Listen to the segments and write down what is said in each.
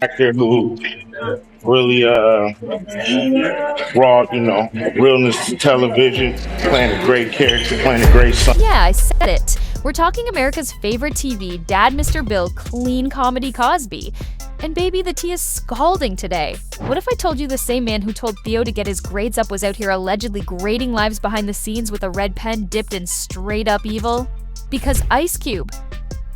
actor who really brought, realness to television, playing a great character, playing a great son. Yeah, I said it. We're talking America's favorite TV, Dad Mr. Bill, clean comedy Cosby. And baby, the tea is scalding today. What if I told you the same man who told Theo to get his grades up was out here allegedly grading lives behind the scenes with a red pen dipped in straight-up evil? Because Ice Cube,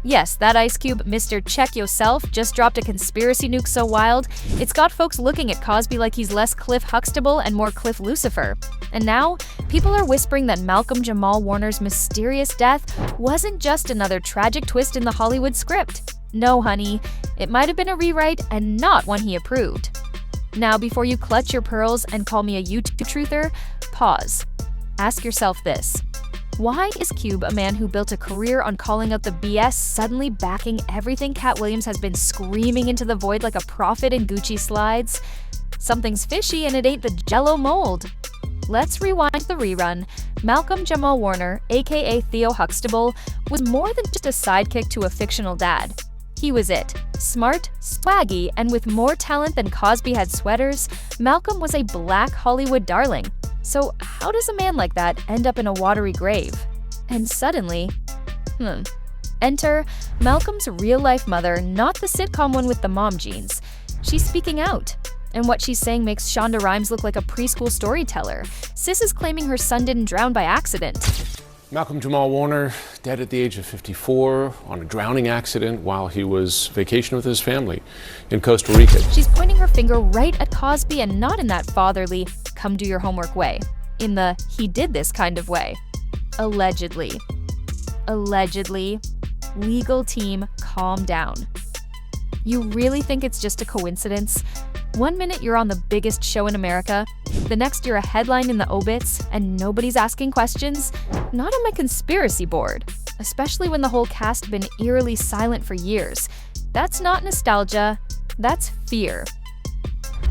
yes, that Ice Cube, Mr. Check Yourself, just dropped a conspiracy nuke so wild, it's got folks looking at Cosby like he's less Cliff Huxtable and more Cliff Lucifer. And now, people are whispering that Malcolm-Jamal Warner's mysterious death wasn't just another tragic twist in the Hollywood script. No, honey, it might have been a rewrite and not one he approved. Now, before you clutch your pearls and call me a YouTube truther, pause. Ask yourself this. Why is Cube, a man who built a career on calling out the BS, suddenly backing everything Cat Williams has been screaming into the void like a prophet in Gucci slides? Something's fishy and it ain't the Jell-O mold. Let's rewind the rerun. Malcolm-Jamal Warner, aka Theo Huxtable, was more than just a sidekick to a fictional dad. He was it. Smart, swaggy, and with more talent than Cosby had sweaters, Malcolm was a black Hollywood darling. So how does a man like that end up in a watery grave? And suddenly, enter Malcolm's real-life mother, not the sitcom one with the mom genes. She's speaking out. And what she's saying makes Shonda Rhimes look like a preschool storyteller. Sis is claiming her son didn't drown by accident. Malcolm-Jamal Warner, dead at the age of 54 on a drowning accident while he was vacationing with his family in Costa Rica. She's pointing her finger right at Cosby and not in that fatherly, come do your homework way. In the, he did this kind of way. Allegedly. Allegedly. Legal team, calm down. You really think it's just a coincidence? One minute you're on the biggest show in America, the next you're a headline in the obits, and nobody's asking questions? Not on my conspiracy board. Especially when the whole cast been eerily silent for years. That's not nostalgia, that's fear.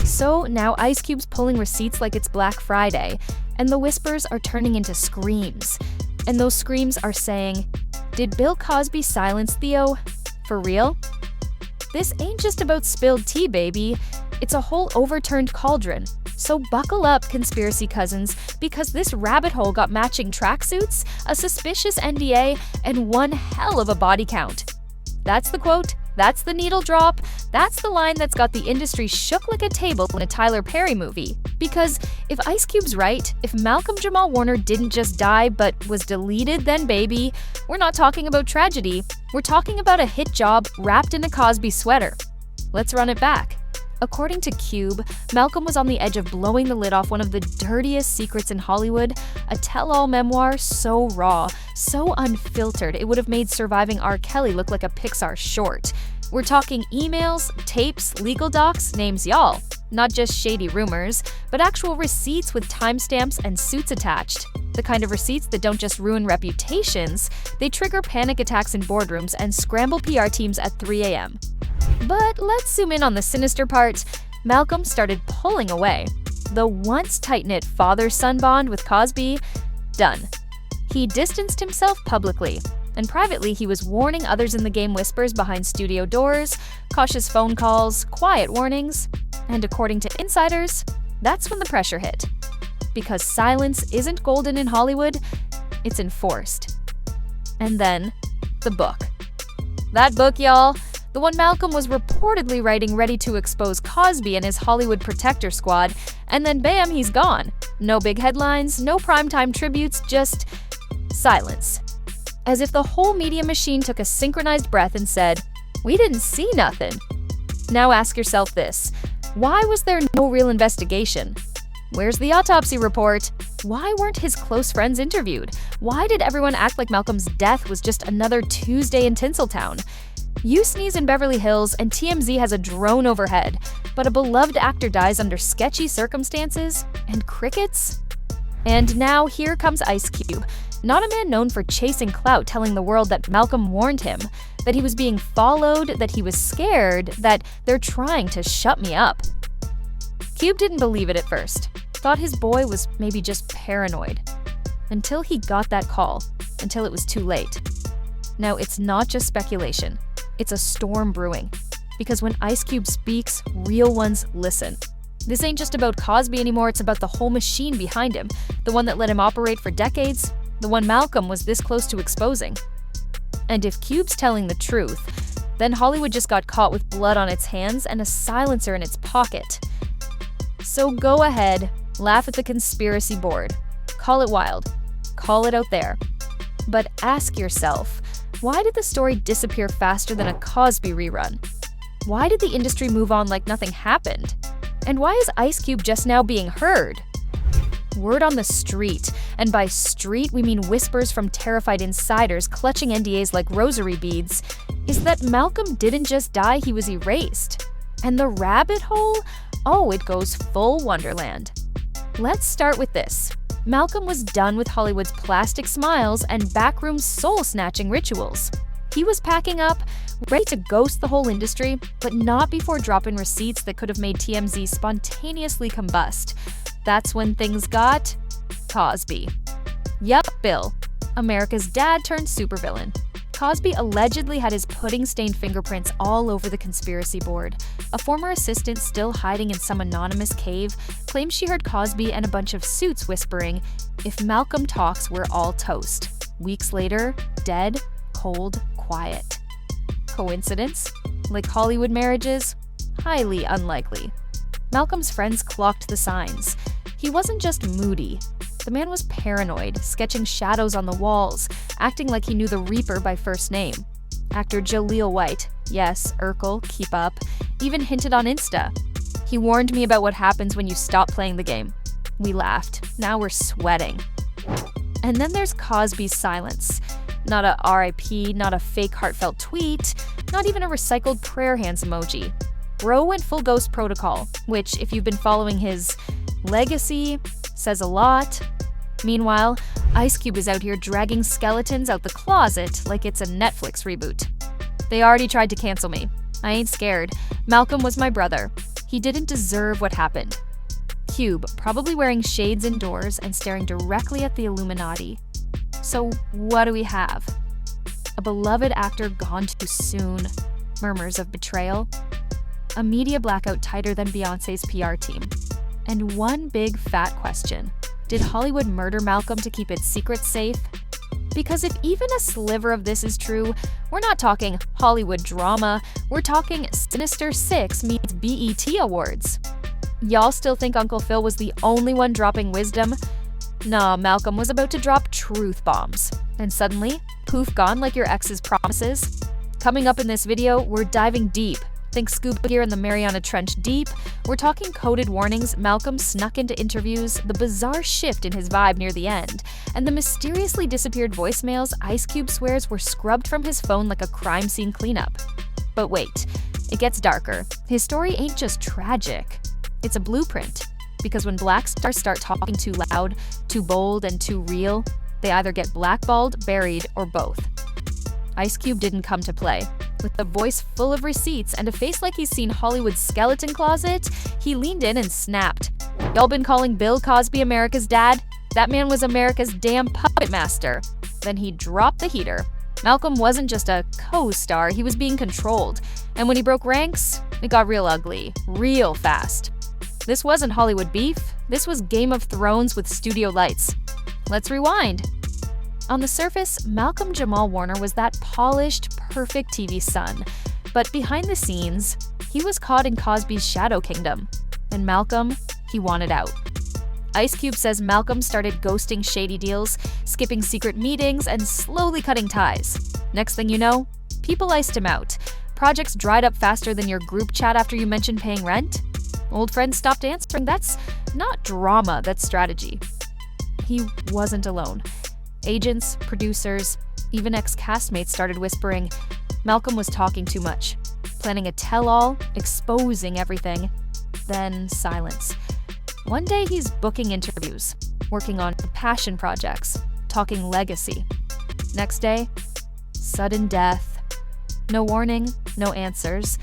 So now Ice Cube's pulling receipts like it's Black Friday, and the whispers are turning into screams. And those screams are saying, did Bill Cosby silence Theo? For real? This ain't just about spilled tea, baby. It's a whole overturned cauldron. So buckle up, conspiracy cousins, because this rabbit hole got matching tracksuits, a suspicious NDA, and one hell of a body count. That's the quote, that's the needle drop, that's the line that's got the industry shook like a table in a Tyler Perry movie. Because if Ice Cube's right, if Malcolm-Jamal Warner didn't just die but was deleted, then baby, we're not talking about tragedy, we're talking about a hit job wrapped in a Cosby sweater. Let's run it back. According to Cube, Malcolm was on the edge of blowing the lid off one of the dirtiest secrets in Hollywood, a tell-all memoir so raw, so unfiltered, it would have made Surviving R. Kelly look like a Pixar short. We're talking emails, tapes, legal docs, names y'all. Not just shady rumors, but actual receipts with timestamps and suits attached. The kind of receipts that don't just ruin reputations, they trigger panic attacks in boardrooms and scramble PR teams at 3 a.m. But let's zoom in on the sinister part. Malcolm started pulling away. The once tight-knit father-son bond with Cosby, done. He distanced himself publicly, and privately he was warning others in the game whispers behind studio doors, cautious phone calls, quiet warnings, and according to insiders, that's when the pressure hit. Because silence isn't golden in Hollywood, it's enforced. And then, the book. That book, y'all, the one Malcolm was reportedly writing ready to expose Cosby and his Hollywood protector squad, and then bam, he's gone. No big headlines, no primetime tributes, just silence. As if the whole media machine took a synchronized breath and said, we didn't see nothing. Now ask yourself this, why was there no real investigation? Where's the autopsy report? Why weren't his close friends interviewed? Why did everyone act like Malcolm's death was just another Tuesday in Tinseltown? You sneeze in Beverly Hills and TMZ has a drone overhead, but a beloved actor dies under sketchy circumstances? And crickets? And now here comes Ice Cube, not a man known for chasing clout telling the world that Malcolm warned him, that he was being followed, that he was scared, that they're trying to shut me up. Cube didn't believe it at first, thought his boy was maybe just paranoid. Until he got that call, until it was too late. Now, it's not just speculation. It's a storm brewing. Because when Ice Cube speaks, real ones listen. This ain't just about Cosby anymore, it's about the whole machine behind him, the one that let him operate for decades, the one Malcolm was this close to exposing. And if Cube's telling the truth, then Hollywood just got caught with blood on its hands and a silencer in its pocket. So go ahead, laugh at the conspiracy board. Call it wild. Call it out there. But ask yourself, why did the story disappear faster than a Cosby rerun? Why did the industry move on like nothing happened? And why is Ice Cube just now being heard? Word on the street, and by street we mean whispers from terrified insiders clutching NDAs like rosary beads, is that Malcolm didn't just die, he was erased. And the rabbit hole? Oh, it goes full Wonderland. Let's start with this. Malcolm was done with Hollywood's plastic smiles and backroom soul-snatching rituals. He was packing up, ready to ghost the whole industry, but not before dropping receipts that could have made TMZ spontaneously combust. That's when things got Cosby. Yup, Bill, America's dad turned supervillain. Cosby allegedly had his pudding-stained fingerprints all over the conspiracy board. A former assistant still hiding in some anonymous cave claims she heard Cosby and a bunch of suits whispering, "If Malcolm talks, we're all toast." Weeks later, dead, cold, quiet. Coincidence? Like Hollywood marriages? Highly unlikely. Malcolm's friends clocked the signs. He wasn't just moody. The man was paranoid, sketching shadows on the walls, acting like he knew the Reaper by first name. Actor Jaleel White, yes, Urkel, keep up, even hinted on Insta. He warned me about what happens when you stop playing the game. We laughed. Now we're sweating. And then there's Cosby's silence. Not a RIP, not a fake heartfelt tweet, not even a recycled prayer hands emoji. Bro went full ghost protocol, which, if you've been following his legacy, says a lot. Meanwhile, Ice Cube is out here dragging skeletons out the closet like it's a Netflix reboot. They already tried to cancel me. I ain't scared. Malcolm was my brother. He didn't deserve what happened. Cube, probably wearing shades indoors and staring directly at the Illuminati. So what do we have? A beloved actor gone too soon. Murmurs of betrayal. A media blackout tighter than Beyoncé's PR team. And one big fat question. Did Hollywood murder Malcolm to keep its secrets safe? Because if even a sliver of this is true, we're not talking Hollywood drama, we're talking Sinister Six meets BET Awards. Y'all still think Uncle Phil was the only one dropping wisdom? Nah, Malcolm was about to drop truth bombs. And suddenly, poof gone like your ex's promises. Coming up in this video, we're diving deep. Think scuba gear in the Mariana Trench deep. We're talking coded warnings, Malcolm snuck into interviews, the bizarre shift in his vibe near the end, and the mysteriously disappeared voicemails Ice Cube swears were scrubbed from his phone like a crime scene cleanup. But wait, it gets darker. His story ain't just tragic. It's a blueprint. Because when black stars start talking too loud, too bold, and too real, they either get blackballed, buried, or both. Ice Cube didn't come to play. With a voice full of receipts and a face like he's seen Hollywood's skeleton closet, he leaned in and snapped. Y'all been calling Bill Cosby America's dad? That man was America's damn puppet master. Then he dropped the heater. Malcolm wasn't just a co-star, he was being controlled. And when he broke ranks, it got real ugly, real fast. This wasn't Hollywood beef, this was Game of Thrones with studio lights. Let's rewind. On the surface, Malcolm-Jamal Warner was that polished, perfect TV son. But behind the scenes, he was caught in Cosby's shadow kingdom. And Malcolm, he wanted out. Ice Cube says Malcolm started ghosting shady deals, skipping secret meetings, and slowly cutting ties. Next thing you know, people iced him out. Projects dried up faster than your group chat after you mentioned paying rent. Old friends stopped answering. That's not drama, that's strategy. He wasn't alone. Agents, producers, even ex-castmates started whispering Malcolm was talking too much, planning a tell-all, exposing everything. Then silence. One day he's booking interviews, working on passion projects, talking legacy. Next day, sudden death. No warning, no answers.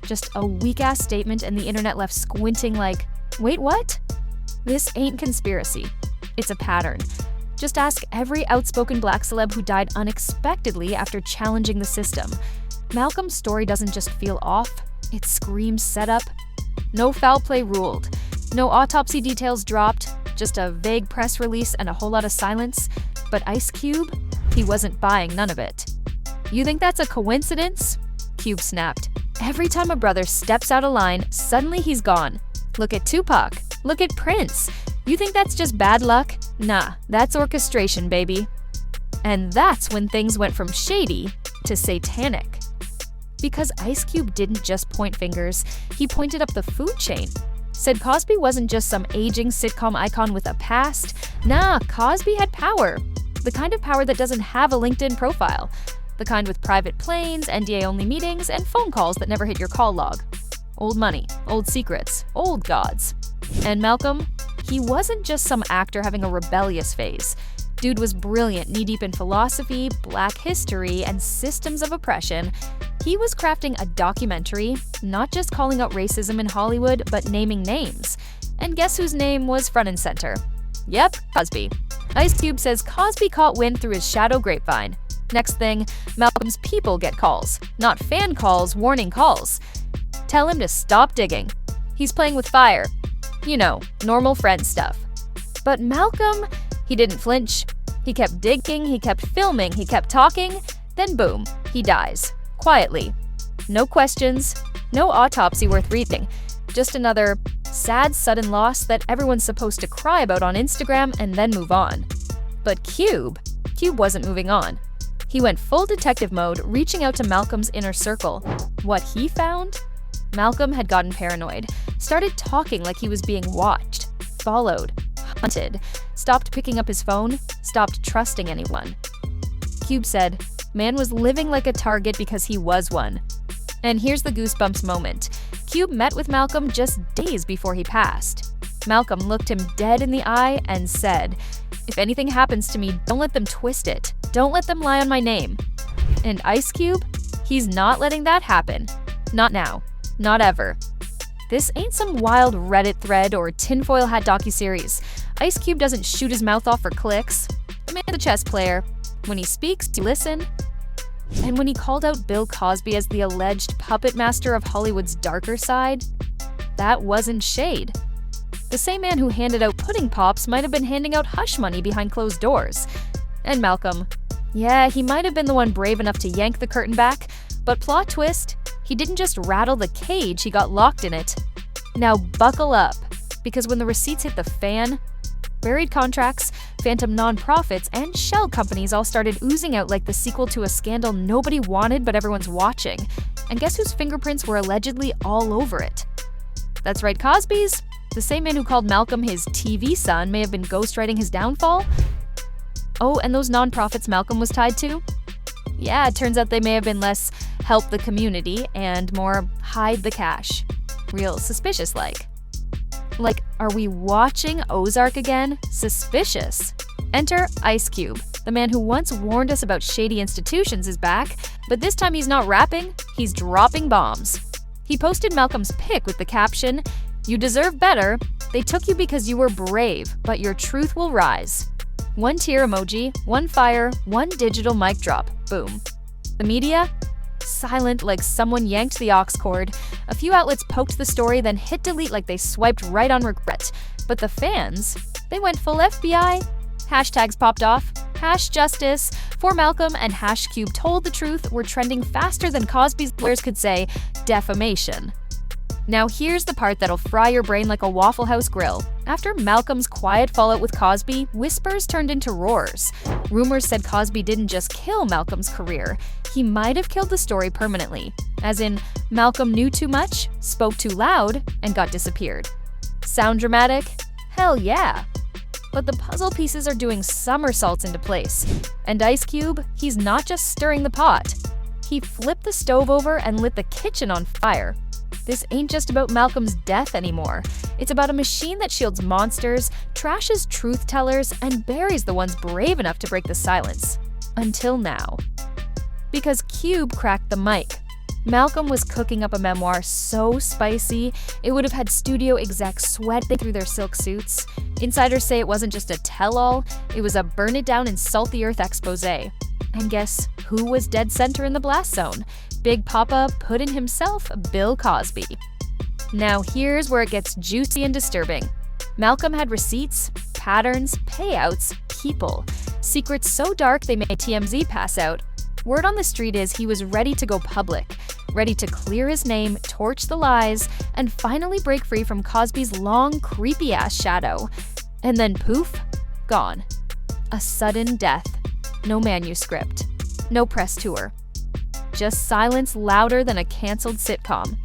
Just a weak-ass statement and the internet left squinting like, wait, what? This ain't conspiracy. It's a pattern. Just ask every outspoken black celeb who died unexpectedly after challenging the system. Malcolm's story doesn't just feel off, It screams setup. No foul play ruled. No autopsy details dropped. Just a vague press release and a whole lot of silence. But Ice Cube? He wasn't buying none of it. You think that's a coincidence? Cube snapped. Every time a brother steps out of line, suddenly he's gone. Look at Tupac. Look at Prince. You think that's just bad luck? Nah, that's orchestration, baby. And that's when things went from shady to satanic. Because Ice Cube didn't just point fingers, he pointed up the food chain. Said Cosby wasn't just some aging sitcom icon with a past. Nah, Cosby had power. The kind of power that doesn't have a LinkedIn profile. The kind with private planes, NDA-only meetings, and phone calls that never hit your call log. Old money, old secrets, old gods. And Malcolm? He wasn't just some actor having a rebellious phase. Dude was brilliant, knee-deep in philosophy, black history, and systems of oppression. He was crafting a documentary, not just calling out racism in Hollywood, but naming names. And guess whose name was front and center? Yep, Cosby. Ice Cube says Cosby caught wind through his shadow grapevine. Next thing, Malcolm's people get calls. Not fan calls, warning calls. Tell him to stop digging. He's playing with fire. You know, normal friend stuff. But Malcolm, he didn't flinch. He kept digging, he kept filming, he kept talking, then boom, he dies. Quietly. No questions, no autopsy worth reading. Just another sad, sudden loss that everyone's supposed to cry about on Instagram and then move on. But Cube wasn't moving on. He went full detective mode, reaching out to Malcolm's inner circle. What he found? Malcolm had gotten paranoid, started talking like he was being watched, followed, hunted, stopped picking up his phone, stopped trusting anyone. Cube said, man was living like a target because he was one. And here's the goosebumps moment. Cube met with Malcolm just days before he passed. Malcolm looked him dead in the eye and said, if anything happens to me, don't let them twist it. Don't let them lie on my name. And Ice Cube? He's not letting that happen. Not now. Not ever. This ain't some wild Reddit thread or tinfoil hat docuseries. Ice Cube doesn't shoot his mouth off for clicks. The man's a chess player. When he speaks, you listen. And when he called out Bill Cosby as the alleged puppet master of Hollywood's darker side, that wasn't shade. The same man who handed out pudding pops might have been handing out hush money behind closed doors. And Malcolm, yeah, he might have been the one brave enough to yank the curtain back, but plot twist, he didn't just rattle the cage, he got locked in it. Now buckle up, because when the receipts hit the fan, buried contracts, phantom nonprofits, and shell companies all started oozing out like the sequel to a scandal nobody wanted but everyone's watching. And guess whose fingerprints were allegedly all over it? That's right, Cosby's. The same man who called Malcolm his TV son may have been ghostwriting his downfall. Oh, and those nonprofits Malcolm was tied to? Yeah, it turns out they may have been less help the community and more hide the cash. Real suspicious-like. Like, are we watching Ozark again? Suspicious. Enter Ice Cube, the man who once warned us about shady institutions is back, but this time he's not rapping, he's dropping bombs. He posted Malcolm's pic with the caption, "You deserve better. They took you because you were brave, but your truth will rise." One tear emoji, one fire, one digital mic drop. Boom. The media? Silent like someone yanked the aux cord. A few outlets poked the story, then hit delete like they swiped right on regret. But the fans? They went full FBI. Hashtags popped off. Hash justice for Malcolm and Hash Cube told the truth were trending faster than Cosby's lawyers could say defamation. Now here's the part that'll fry your brain like a Waffle House grill. After Malcolm's quiet fallout with Cosby, whispers turned into roars. Rumors said Cosby didn't just kill Malcolm's career, he might have killed the story permanently. As in, Malcolm knew too much, spoke too loud, and got disappeared. Sound dramatic? Hell yeah! But the puzzle pieces are doing somersaults into place. And Ice Cube, he's not just stirring the pot. He flipped the stove over and lit the kitchen on fire. This ain't just about Malcolm's death anymore. It's about a machine that shields monsters, trashes truth tellers, and buries the ones brave enough to break the silence. Until now. Because Cube cracked the mic. Malcolm was cooking up a memoir so spicy, it would have had studio execs sweating through their silk suits. Insiders say it wasn't just a tell-all, it was a burn-it-down and salt-the-earth expose. And guess who was dead center in the blast zone? Big Papa Puddin' himself, Bill Cosby. Now here's where it gets juicy and disturbing. Malcolm had receipts, patterns, payouts, people. Secrets so dark they made TMZ pass out. Word on the street is he was ready to go public, ready to clear his name, torch the lies, and finally break free from Cosby's long, creepy-ass shadow. And then poof, gone. A sudden death. No manuscript. No press tour. Just silence louder than a canceled sitcom.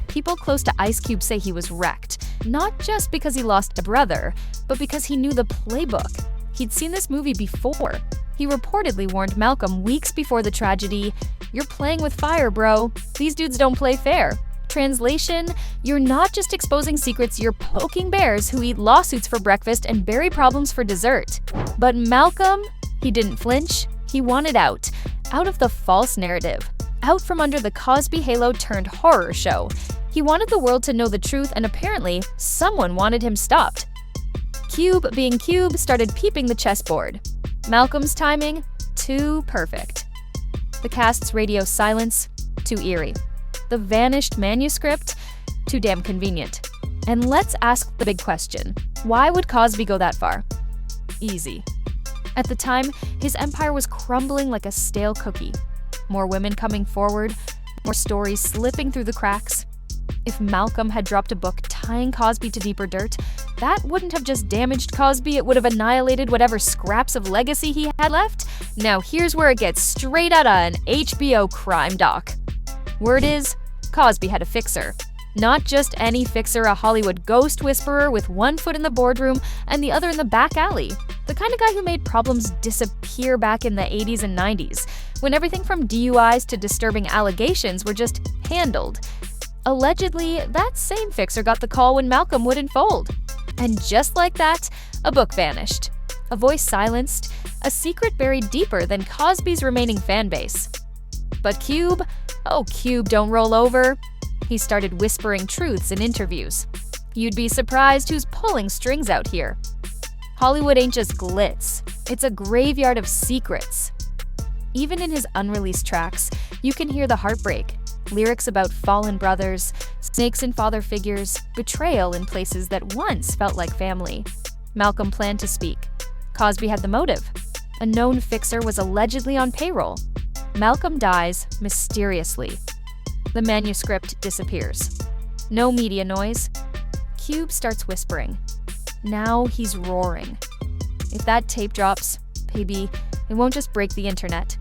People close to Ice Cube say he was wrecked, not just because he lost a brother, but because he knew the playbook. He'd seen this movie before. He reportedly warned Malcolm weeks before the tragedy, "You're playing with fire, bro. These dudes don't play fair." Translation, you're not just exposing secrets, you're poking bears who eat lawsuits for breakfast and bury problems for dessert. But Malcolm, he didn't flinch. He wanted out of the false narrative, out from under the Cosby halo turned horror show. He wanted the world to know the truth, and apparently, someone wanted him stopped. Cube, being Cube, started peeping the chessboard. Malcolm's timing, too perfect. The cast's radio silence, too eerie. The vanished manuscript, too damn convenient. And let's ask the big question. Why would Cosby go that far? Easy. At the time, his empire was crumbling like a stale cookie. More women coming forward, more stories slipping through the cracks. If Malcolm had dropped a book tying Cosby to deeper dirt, that wouldn't have just damaged Cosby, it would have annihilated whatever scraps of legacy he had left. Now here's where it gets straight out of an HBO crime doc. Word is, Cosby had a fixer. Not just any fixer, a Hollywood ghost whisperer with one foot in the boardroom and the other in the back alley. The kind of guy who made problems disappear back in the 80s and 90s, when everything from DUIs to disturbing allegations were just handled. Allegedly, that same fixer got the call when Malcolm wouldn't fold. And just like that, a book vanished. A voice silenced, a secret buried deeper than Cosby's remaining fan base. But Cube? Oh, Cube, don't roll over. He started whispering truths in interviews. You'd be surprised who's pulling strings out here. Hollywood ain't just glitz. It's a graveyard of secrets. Even in his unreleased tracks, you can hear the heartbreak. Lyrics about fallen brothers, snakes and father figures, betrayal in places that once felt like family. Malcolm planned to speak. Cosby had the motive. A known fixer was allegedly on payroll. Malcolm dies mysteriously. The manuscript disappears. No media noise. Cube starts whispering. Now he's roaring. If that tape drops, baby, it won't just break the internet.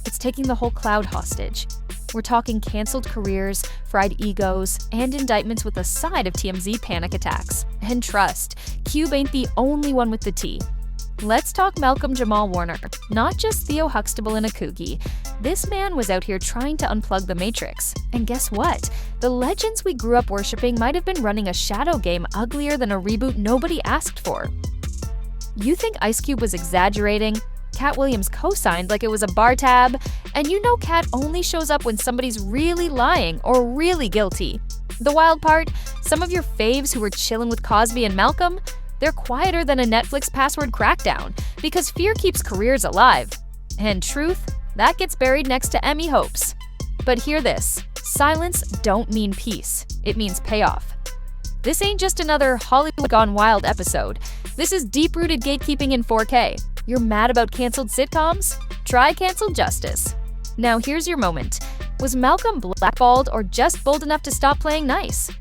It's taking the whole cloud hostage. We're talking canceled careers, fried egos, and indictments with a side of TMZ panic attacks. And trust, Cube ain't the only one with the tea. Let's talk Malcolm-Jamal Warner, not just Theo Huxtable in a kooky. This man was out here trying to unplug the Matrix. And guess what? The legends we grew up worshipping might have been running a shadow game uglier than a reboot nobody asked for. You think Ice Cube was exaggerating? Cat Williams co-signed like it was a bar tab, and you know Cat only shows up when somebody's really lying or really guilty. The wild part, some of your faves who were chilling with Cosby and Malcolm, they're quieter than a Netflix password crackdown because fear keeps careers alive. And truth, that gets buried next to Emmy hopes. But hear this, silence don't mean peace, it means payoff. This ain't just another Hollywood Gone Wild episode. This is deep-rooted gatekeeping in 4K. You're mad about canceled sitcoms? Try canceled justice. Now here's your moment. Was Malcolm blackballed or just bold enough to stop playing nice?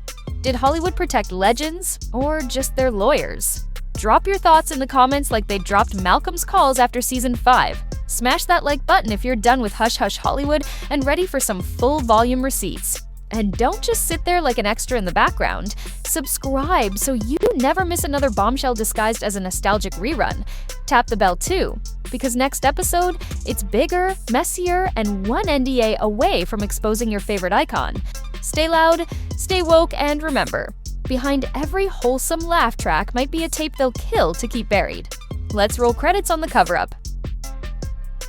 Did Hollywood protect legends or just their lawyers? Drop your thoughts in the comments like they dropped Malcolm's calls after season 5. Smash that like button if you're done with Hush Hush Hollywood and ready for some full volume receipts. And don't just sit there like an extra in the background. Subscribe so you never miss another bombshell disguised as a nostalgic rerun. Tap the bell too, because next episode, it's bigger, messier, and one NDA away from exposing your favorite icon. Stay loud, stay woke, and remember, behind every wholesome laugh track might be a tape they'll kill to keep buried. Let's roll credits on the cover-up.